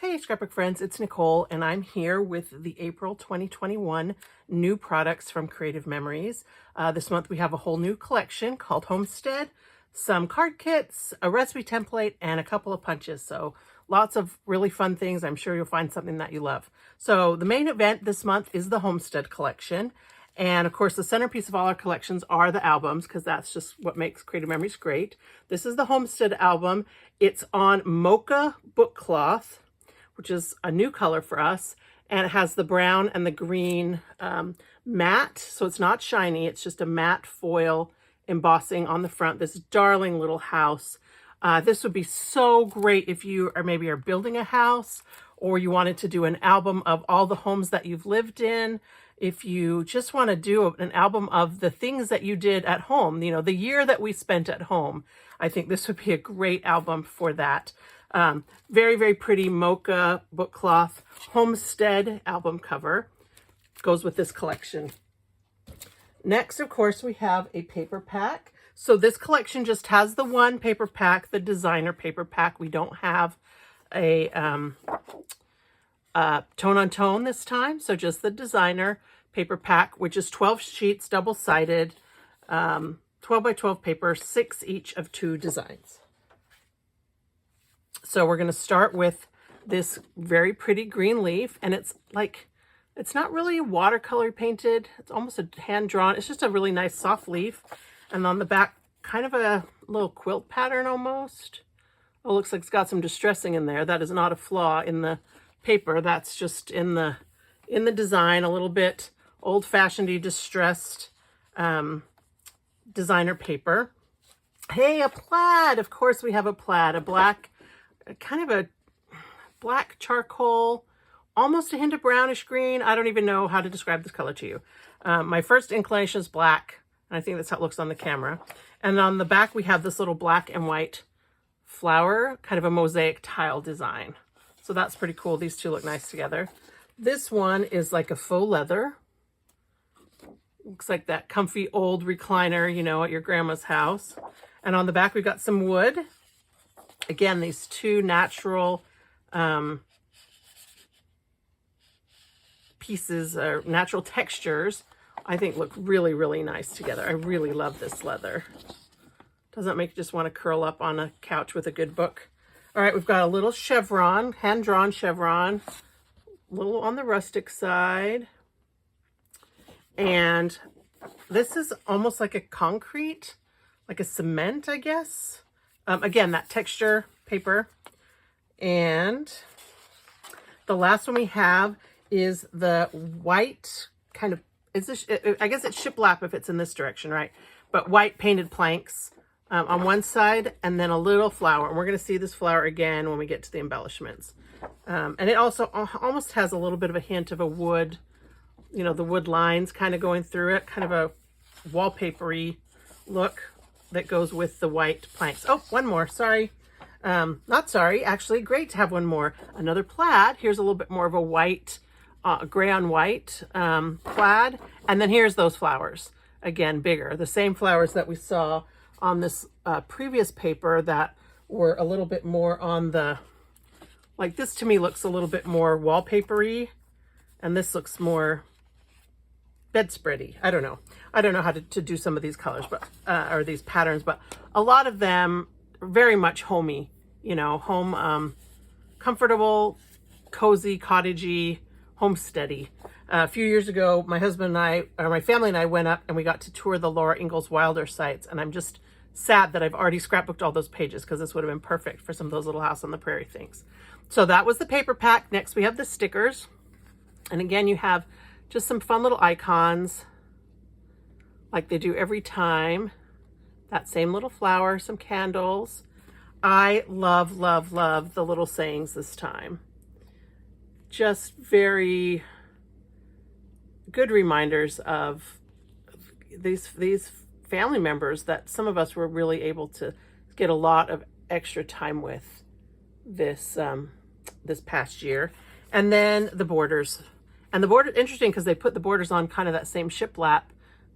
Hey scrapbook friends, it's Nicole and I'm here with the April 2021 new products from Creative Memories. This month we have a whole new collection called Homestead, some card kits, a recipe template, and a couple of punches. So lots of really fun things. I'm sure you'll find something that you love. So the main event this month is the Homestead collection. And of course, the centerpiece of all our collections are the albums, because that's just what makes Creative Memories great. This is the Homestead album. It's on mocha book cloth, which is a new color for us. And it has the brown and the green matte. So it's not shiny. It's just a matte foil embossing on the front. This darling little house. This would be so great if you are building a house, or you wanted to do an album of all the homes that you've lived in. If you just want to do an album of the things that you did at home, you know, the year that we spent at home, I think this would be a great album for that. Very, very pretty mocha book cloth Homestead album cover goes with this collection. Next, of course, we have a paper pack. So this collection just has the one paper pack, the designer paper pack. We don't have a tone on tone this time. So just the designer paper pack, which is 12 sheets, double-sided, 12 by 12 paper, 6 each of 2 designs. So we're going to start with this very pretty green leaf, and it's not really watercolor painted. It's almost a hand-drawn. It's just a really nice soft leaf. And on the back, kind of a little quilt pattern almost. Oh, looks like it's got some distressing in there. That is not a flaw in the paper. That's just in the design, a little bit old-fashioned-y distressed designer paper. Hey, a plaid. Of course we have a plaid, a black, kind of a black charcoal, almost a hint of brownish green. I don't even know how to describe this color to you. My first inclination is black, and I think that's how it looks on the camera. And on the back, we have this little black and white flower, kind of a mosaic tile design. So that's pretty cool. These two look nice together. This one is like a faux leather. Looks like that comfy old recliner, you know, at your grandma's house. And on the back, we've got some wood. Again, these two natural pieces or natural textures, I think look really, really nice together. I really love this leather. Doesn't make you just want to curl up on a couch with a good book. All right, we've got a little chevron, hand-drawn chevron, a little on the rustic side. And this is almost like a concrete, like a cement, I guess. Again, that texture paper. And the last one we have is the white kind of, I guess it's shiplap if it's in this direction, right? But white painted planks on one side, and then a little flower. And we're going to see this flower again when we get to the embellishments. And it also almost has a little bit of a hint of a wood, you know, the wood lines kind of going through it, kind of a wallpapery look that goes with the white planks. Oh, one more, sorry. Not sorry, actually, great to have one more. Another plaid. Here's a little bit more of a white, gray on white plaid. And then here's those flowers. Again, bigger. The same flowers that we saw on this previous paper that were a little bit more on the, like this to me looks a little bit more wallpapery, and this looks more bedspready. I don't know how to do some of these colors, but or these patterns, but a lot of them are very much homey, you know, home, comfortable, cozy, cottagey, homesteady. A few years ago, my husband and I, or my family and I, went up and we got to tour the Laura Ingalls Wilder sites, and I'm just sad that I've already scrapbooked all those pages, because this would have been perfect for some of those little house on the prairie things. So that was the paper pack. Next we have the stickers, and again you have just some fun little icons like they do every time. That same little flower, some candles. I love, love, love the little sayings this time. Just very good reminders of these family members that some of us were really able to get a lot of extra time with this this past year. And then the borders. And the border, interesting because they put the borders on kind of that same shiplap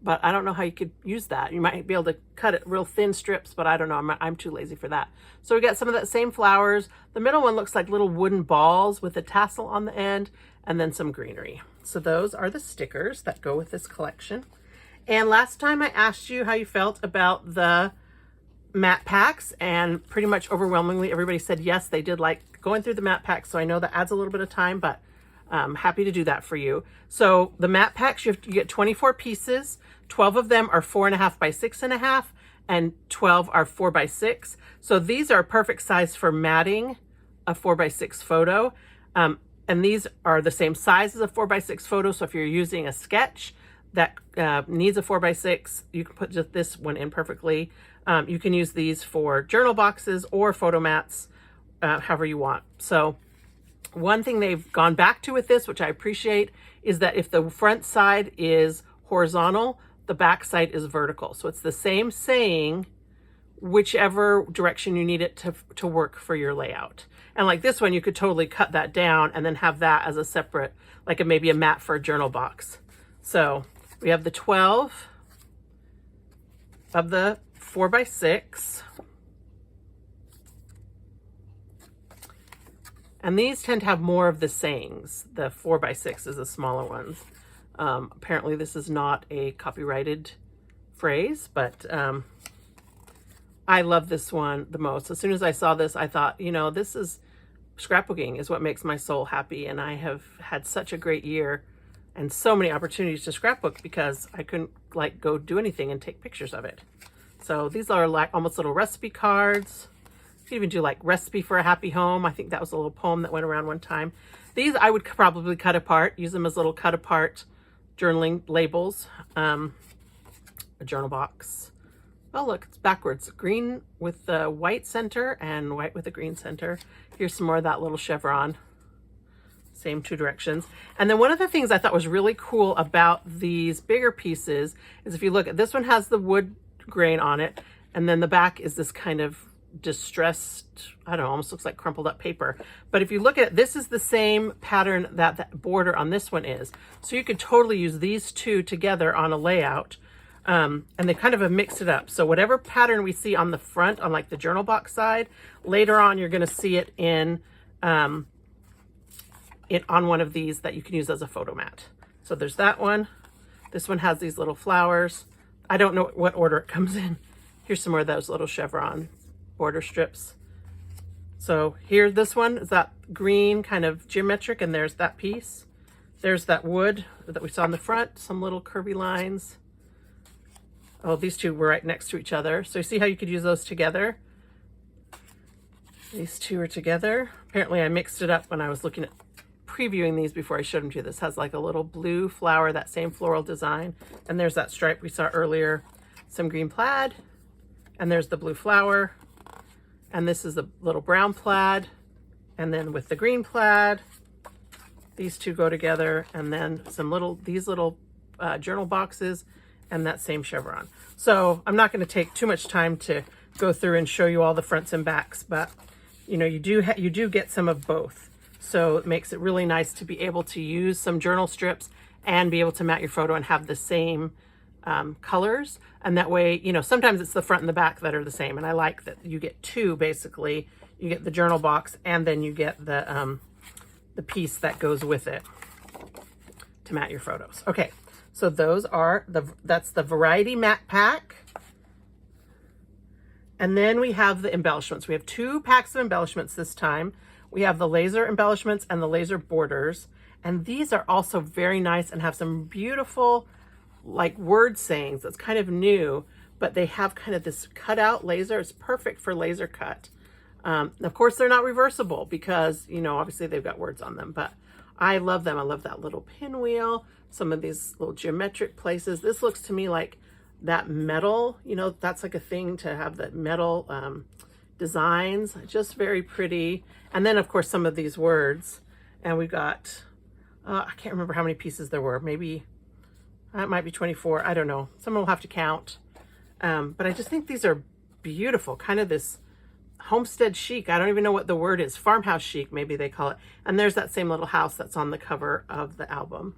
but I don't know how you could use that. You might be able to cut it real thin strips, but I don't know. I'm too lazy for that. So we got some of that same flowers. The middle one looks like little wooden balls with a tassel on the end, and then some greenery. So those are the stickers that go with this collection. And last time I asked you how you felt about the matte packs, and pretty much overwhelmingly everybody said yes, they did like going through the matte packs. So I know that adds a little bit of time, but I'm happy to do that for you. So the matte packs, you get 24 pieces. 12 of them are 4.5 by 6.5, and 12 are 4 by 6. So these are perfect size for matting a 4 by 6 photo. And these are the same size as a 4 by 6 photo. So if you're using a sketch that needs a 4 by 6, you can put just this one in perfectly. You can use these for journal boxes or photo mats, however you want. So one thing they've gone back to with this, which I appreciate, is that if the front side is horizontal, the back side is vertical. So it's the same saying, whichever direction you need it to work for your layout. And like this one, you could totally cut that down and then have that as a separate, like maybe a mat for a journal box. So we have the 12 of the 4 by 6. And these tend to have more of the sayings. The 4 by 6 is the smaller ones. Apparently this is not a copyrighted phrase, but I love this one the most. As soon as I saw this, I thought, you know, this is scrapbooking is what makes my soul happy. And I have had such a great year and so many opportunities to scrapbook because I couldn't like go do anything and take pictures of it. So these are like almost little recipe cards. You can even do like recipe for a happy home. I think that was a little poem that went around one time. These I would probably cut apart, use them as little cut apart journaling labels. A journal box. Oh, look, it's backwards. Green with the white center and white with the green center. Here's some more of that little chevron. Same two directions. And then one of the things I thought was really cool about these bigger pieces is if you look at this one has the wood grain on it, and then the back is this kind of distressed, I don't know, almost looks like crumpled up paper. But if you look at it, this is the same pattern that the border on this one is. So you could totally use these two together on a layout. And they kind of have mixed it up. So whatever pattern we see on the front, on like the journal box side, later on you're going to see it in on one of these that you can use as a photo mat. So there's that one. This one has these little flowers. I don't know what order it comes in. Here's some more of those little chevron border strips. So here, this one is that green kind of geometric, and there's that piece. There's that wood that we saw in the front, some little curvy lines. Oh, these two were right next to each other. So you see how you could use those together? These two are together. Apparently I mixed it up when I was looking at previewing these before I showed them to you. This has like a little blue flower, that same floral design. And there's that stripe we saw earlier, some green plaid, and there's the blue flower. And this is the little brown plaid. And then with the green plaid, these two go together. And then these little journal boxes and that same chevron. So I'm not going to take too much time to go through and show you all the fronts and backs, but you know, you do get some of both. So it makes it really nice to be able to use some journal strips and be able to mat your photo and have the same colors. And that way, you know, sometimes it's the front and the back that are the same. And I like that you get two, basically. You get the journal box and then you get the piece that goes with it to mat your photos. Okay. So those are that's the variety matte pack. And then we have the embellishments. We have 2 packs of embellishments this time. We have the laser embellishments and the laser borders. And these are also very nice and have some beautiful like word sayings. That's kind of new, but they have kind of this cutout laser. It's perfect for laser cut. Of course, they're not reversible because, you know, obviously they've got words on them, but I love them. I love that little pinwheel, some of these little geometric places. This looks to me like that metal, you know, that's like a thing to have that metal designs, just very pretty. And then of course some of these words, and we got, I can't remember how many pieces there were. Maybe it might be 24. I don't know. Someone will have to count. But I just think these are beautiful, kind of this homestead chic. I don't even know what the word is. Farmhouse chic, maybe they call it. And there's that same little house that's on the cover of the album.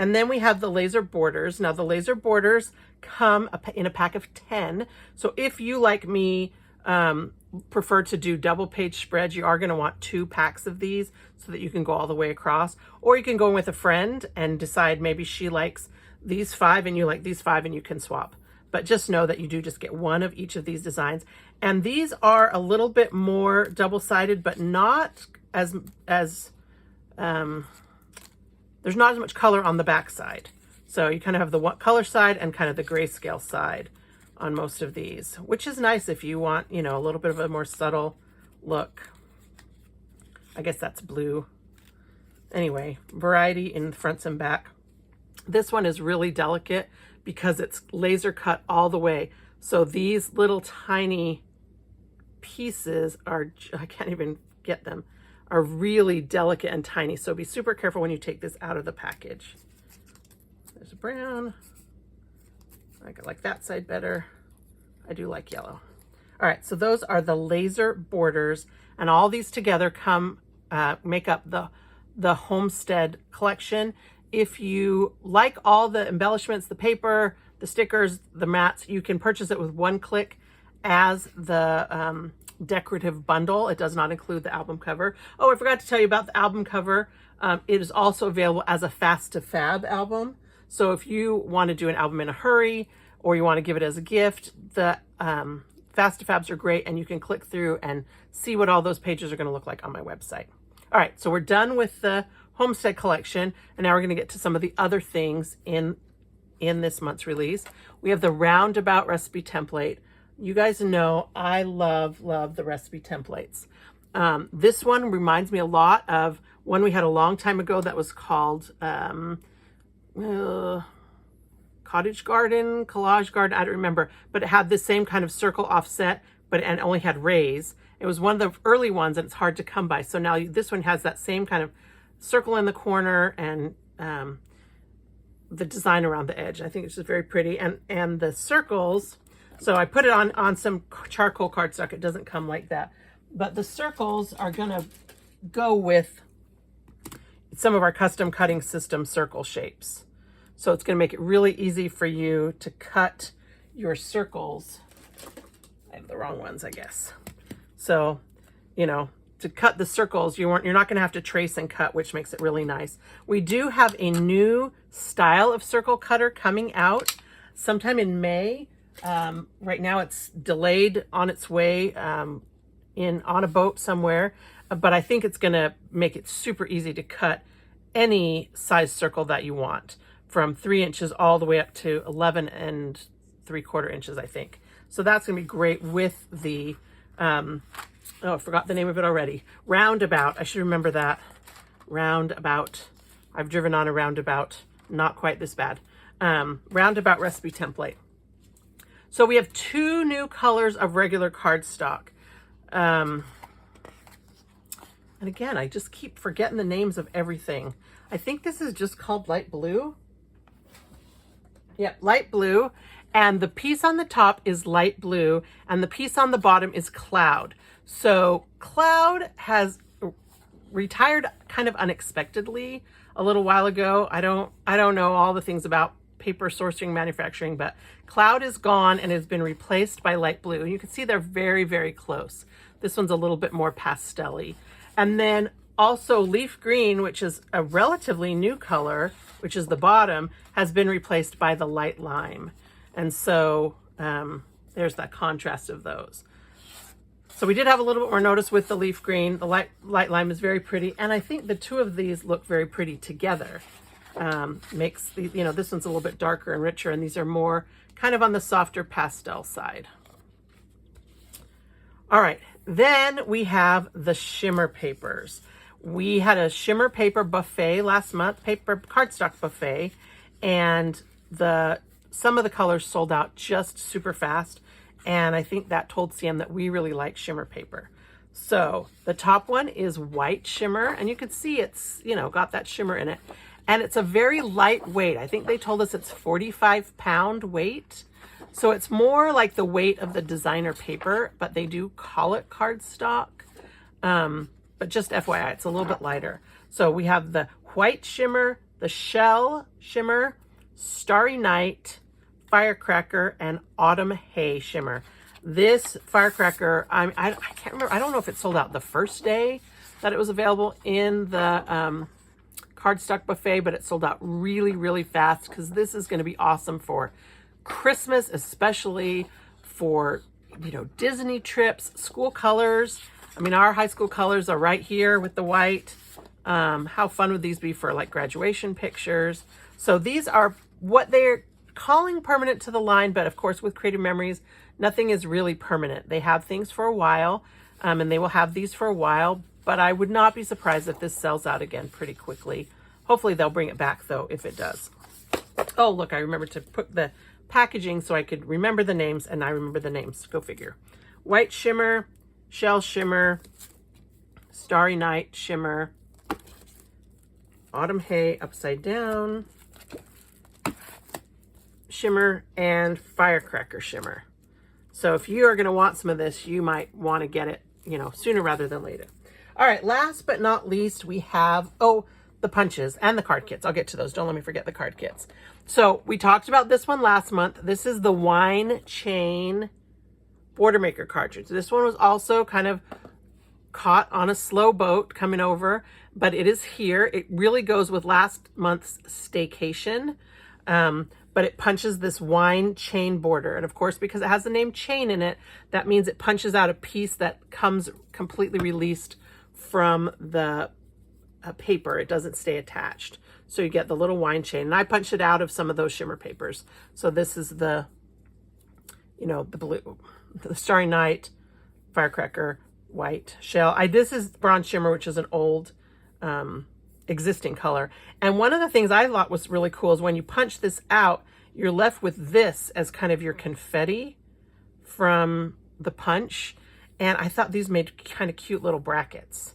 And then we have the laser borders. Now the laser borders come in a pack of 10. So if you, like me, prefer to do double page spreads, you are going to want 2 packs of these so that you can go all the way across. Or you can go in with a friend and decide maybe she likes these 5 and you like these 5 and you can swap. But just know that you do just get 1 of each of these designs. And these are a little bit more double-sided, but not as there's not as much color on the back side. So you kind of have the color side and kind of the grayscale side on most of these, which is nice if you want, you know, a little bit of a more subtle look. I guess that's blue. Anyway, variety in the fronts and back. This one is really delicate because it's laser cut all the way. So these little tiny pieces are, I can't even get them, are really delicate and tiny. So be super careful when you take this out of the package. There's a brown. I like that side better. I do like yellow. All right, so those are the laser borders, and all these together make up the Homestead collection. If you like all the embellishments, the paper, the stickers, the mats, you can purchase it with 1 click as the decorative bundle. It does not include the album cover. Oh, I forgot to tell you about the album cover. It is also available as a fast to fab album. So if you want to do an album in a hurry or you want to give it as a gift, the fast to fabs are great, and you can click through and see what all those pages are going to look like on my website. All right, so we're done with the Homestead collection, and now we're going to get to some of the other things in this month's release. We have the Roundabout Recipe Template. You guys know I love the recipe templates. This one reminds me a lot of one we had a long time ago that was called Cottage Garden, Collage Garden, I don't remember, but it had the same kind of circle offset, and only had rays. It was one of the early ones, and it's hard to come by. So now this one has that same kind of circle in the corner and the design around the edge. I think it's just very pretty. And the circles, so I put it on some charcoal cardstock. It doesn't come like that. But the circles are gonna go with some of our custom cutting system circle shapes. So it's gonna make it really easy for you to cut your circles. I have the wrong ones, I guess. So, you know, to cut the circles, you're not gonna have to trace and cut, which makes it really nice. We do have a new style of circle cutter coming out sometime in May. Right now it's delayed on its way on a boat somewhere, but I think it's gonna make it super easy to cut any size circle that you want, from 3 inches all the way up to 11 3/4 inches, I think. So that's gonna be great with the, oh, I forgot the name of it already. Roundabout, I should remember that. Roundabout, I've driven on a roundabout, not quite this bad. Roundabout Recipe Template. So we have 2 new colors of regular cardstock. And again, I just keep forgetting the names of everything. I think this is just called light blue. Yep, light blue. And the piece on the top is light blue, and the piece on the bottom is cloud. So cloud has retired kind of unexpectedly a little while ago. I don't know all the things about paper sourcing, manufacturing, but cloud is gone and has been replaced by light blue. And you can see they're very, very close. This one's a little bit more pastel-y. And then also leaf green, which is a relatively new color, which is the bottom, has been replaced by the light lime. And so there's that contrast of those. So we did have a little bit more notice with the leaf green. The light lime is very pretty. And I think the 2 of these look very pretty together. Makes the, you know, this one's a little bit darker and richer, and these are more kind of on the softer pastel side. All right, then we have the Shimmer Papers. We had a Shimmer Paper buffet last month, paper cardstock buffet, and some of the colors sold out just super fast, and I think that told CM that we really like Shimmer Paper. So the top one is white shimmer, and you can see it's, you know, got that shimmer in it. And it's a very light weight. I think they told us it's 45-pound weight. So it's more like the weight of the designer paper, but they do call it cardstock. But just FYI, it's a little bit lighter. So we have the white shimmer, the Shell Shimmer, Starry Night, Firecracker, and Autumn Hay Shimmer. This Firecracker, I can't remember. I don't know if it sold out the first day that it was available in the cardstock buffet, but it sold out really, really fast because this is going to be awesome for Christmas, especially for, you know, Disney trips, school colors. I mean, our high school colors are right here with the white. How fun would these be for like graduation pictures? So these are what they're calling permanent to the line, but of course with Creative Memories, nothing is really permanent. They have things for a while, and they will have these for a while, but I would not be surprised if this sells out again pretty quickly. Hopefully they'll bring it back though, if it does. Oh, look, I remembered to put the packaging so I could remember the names, and I remember the names. Go figure. White Shimmer, Shell Shimmer, Starry Night Shimmer, Autumn Hay upside down Shimmer, and Firecracker Shimmer. So if you are going to want some of this, you might want to get it, you know, sooner rather than later. All right, last but not least, we have, the punches and the card kits. I'll get to those. Don't let me forget the card kits. So we talked about this one last month. This is the Wine Chain Border Maker cartridge. This one was also kind of caught on a slow boat coming over, but it is here. It really goes with last month's staycation. But it punches this wine chain border. And of course, because it has the name chain in it, that means it punches out a piece that comes completely released from the paper. It doesn't stay attached. So you get the little wine chain. And I punched it out of some of those shimmer papers. So this is the, you know, the blue, the Starry Night, Firecracker, white, Shell. This is Bronze Shimmer, which is an old existing color. And one of the things I thought was really cool is when you punch this out, you're left with this as kind of your confetti from the punch. And I thought these made kind of cute little brackets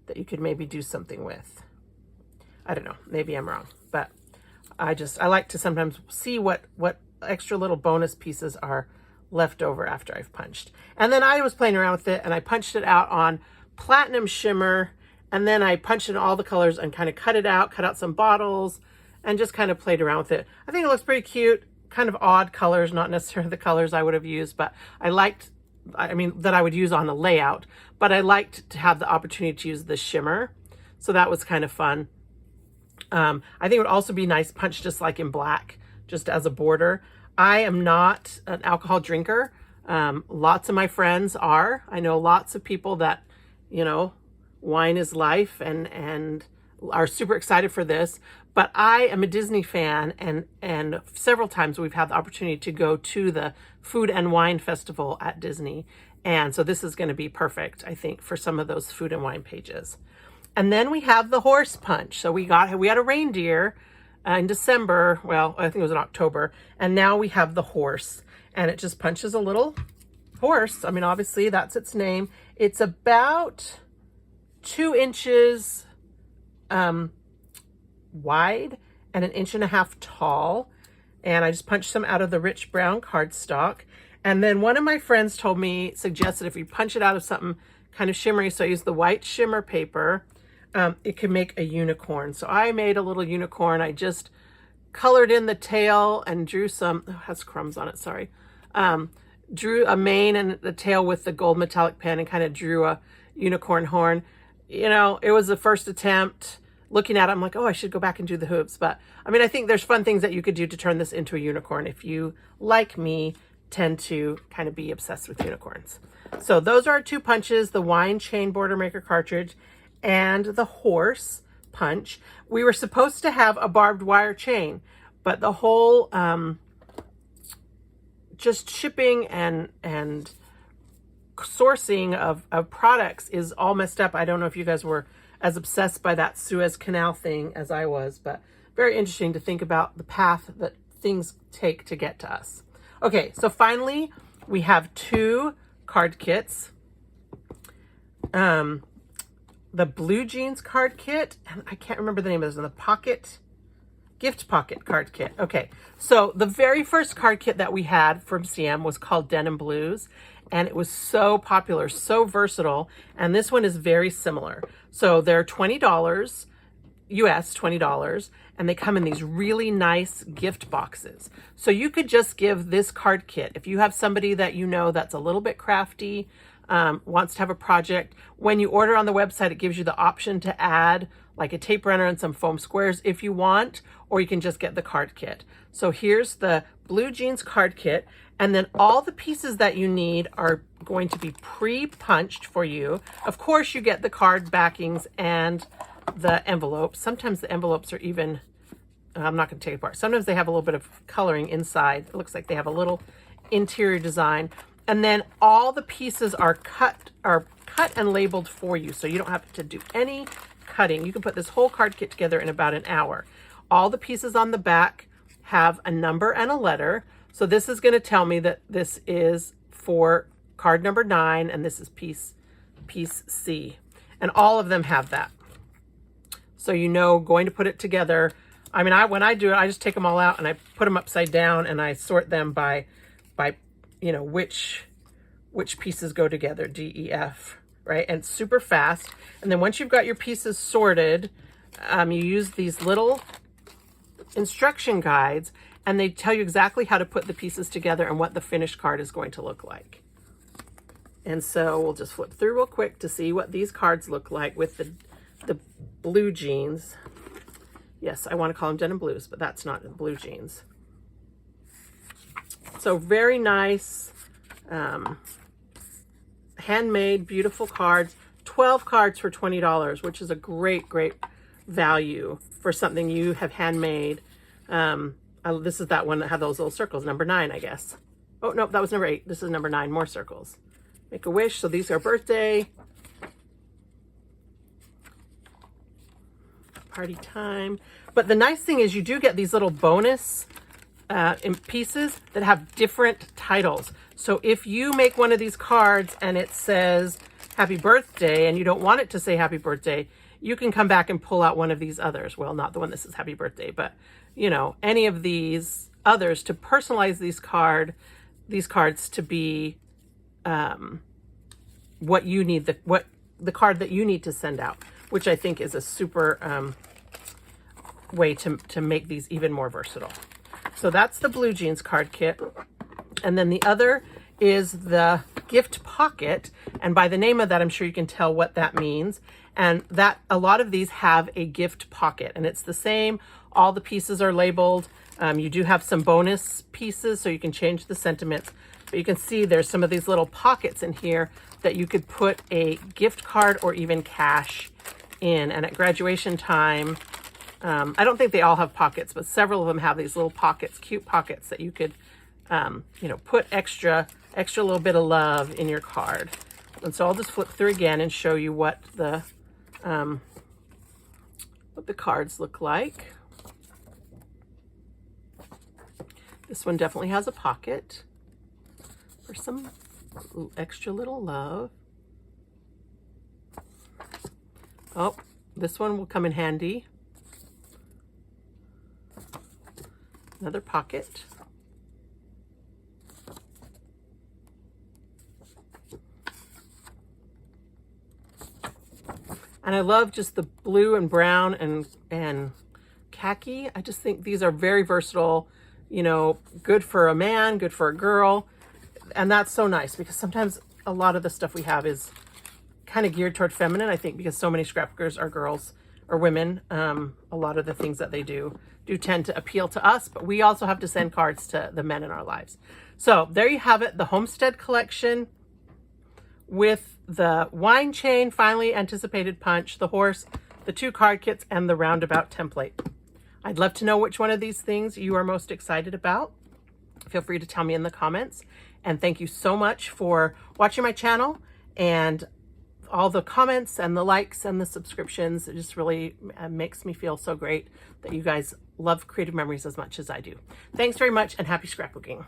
that you could maybe do something with. I don't know, maybe I'm wrong, but I like to sometimes see what extra little bonus pieces are left over after I've punched. And then I was playing around with it, and I punched it out on Platinum Shimmer, and then I punched in all the colors and kind of cut out some bottles, and just kind of played around with it. I think it looks pretty cute, kind of odd colors, not necessarily the colors I would have used, but that I would use on a layout, but I liked to have the opportunity to use the shimmer. So that was kind of fun. I think it would also be nice punched just like in black, just as a border. I am not an alcohol drinker. Lots of my friends are. I know lots of people that, you know, wine is life and are super excited for this. But I am a Disney fan, and several times we've had the opportunity to go to the Food and Wine Festival at Disney. And so this is going to be perfect, I think, for some of those food and wine pages. And then we have the horse punch. So we had a reindeer in December. Well, I think it was in October. And now we have the horse, and it just punches a little horse. I mean, obviously that's its name. It's about 2 inches wide and 1.5 inches tall. And I just punched some out of the rich brown cardstock. And then one of my friends suggested if you punch it out of something kind of shimmery, so I used the white shimmer paper, it could make a unicorn. So I made a little unicorn. I just colored in the tail and drew some, it has crumbs on it, sorry. Drew a mane and the tail with the gold metallic pen and kind of drew a unicorn horn. You know, it was the first attempt. Looking at it, I'm like, oh, I should go back and do the hoops. But I mean, I think there's fun things that you could do to turn this into a unicorn if you, like me, tend to kind of be obsessed with unicorns. So those are our 2 punches, the Wine Chain Border Maker cartridge and the horse punch. We were supposed to have a barbed wire chain, but the whole just shipping and sourcing of products is all messed up. I don't know if you guys were as obsessed by that Suez Canal thing as I was, but very interesting to think about the path that things take to get to us. Okay, so finally we have 2 card kits. The Blue Jeans card kit, and I can't remember the name of this, Gift Pocket card kit. Okay, so the very first card kit that we had from CM was called Denim Blues, and it was so popular, so versatile, and this one is very similar. So they're $20. US $20, and they come in these really nice gift boxes. So you could just give this card kit if you have somebody that you know that's a little bit crafty, wants to have a project. When you order on the website, it gives you the option to add like a tape runner and some foam squares if you want, or you can just get the card kit. So here's the Blue Jeans card kit, and then all the pieces that you need are going to be pre-punched for you. Of course, you get the card backings and the envelopes. Sometimes the envelopes are even, I'm not going to take it apart. Sometimes they have a little bit of coloring inside. It looks like they have a little interior design. And then all the pieces are cut and labeled for you, so you don't have to do any cutting. You can put this whole card kit together in about an hour. All the pieces on the back have a number and a letter. So this is going to tell me that this is for card number 9, and this is piece C. And all of them have that. So you know, going to put it together. I mean, when I do it, I just take them all out and I put them upside down and I sort them by you know, which pieces go together, D, E, F, right? And it's super fast. And then once you've got your pieces sorted, you use these little instruction guides, and they tell you exactly how to put the pieces together and what the finished card is going to look like. And so we'll just flip through real quick to see what these cards look like with the Blue Jeans. Yes, I want to call them denim blues, but that's not Blue Jeans. So very nice, handmade, beautiful cards. 12 cards for $20, which is a great, great value for something you have handmade. This is that one that had those little circles, number 9, I guess. Oh, no, that was number 8. This is number 9, more circles. Make a wish. So these are birthday, party time. But the nice thing is you do get these little bonus in pieces that have different titles. So if you make one of these cards and it says happy birthday and you don't want it to say happy birthday, you can come back and pull out one of these others. Well, not the one that says happy birthday, but you know, any of these others to personalize these cards to be what you need, the card that you need to send out, which I think is a super way to make these even more versatile. So that's the Blue Jeans card kit. And then the other is the gift pocket. And by the name of that, I'm sure you can tell what that means. And that a lot of these have a gift pocket, and it's the same. All the pieces are labeled. You do have some bonus pieces, so you can change the sentiments. But you can see there's some of these little pockets in here that you could put a gift card or even cash in. And at graduation time, I don't think they all have pockets, but several of them have these little pockets, cute pockets that you could, you know, put extra little bit of love in your card. And so I'll just flip through again and show you what the cards look like. This one definitely has a pocket for some extra little love. Oh, this one will come in handy. Another pocket. And I love just the blue and brown and khaki. I just think these are very versatile, you know, good for a man, good for a girl. And that's so nice because sometimes a lot of the stuff we have is kind of geared toward feminine, I think, because so many scrapbookers are girls or women. A lot of the things that they do tend to appeal to us, but we also have to send cards to the men in our lives. So there you have it, the Homestead collection with the wine chain, finally anticipated punch, the horse, the 2 card kits, and the Roundabout template. I'd love to know which one of these things you are most excited about. Feel free to tell me in the comments. And thank you so much for watching my channel and all the comments and the likes and the subscriptions. It just really makes me feel so great that you guys love Creative Memories as much as I do. Thanks very much and happy scrapbooking.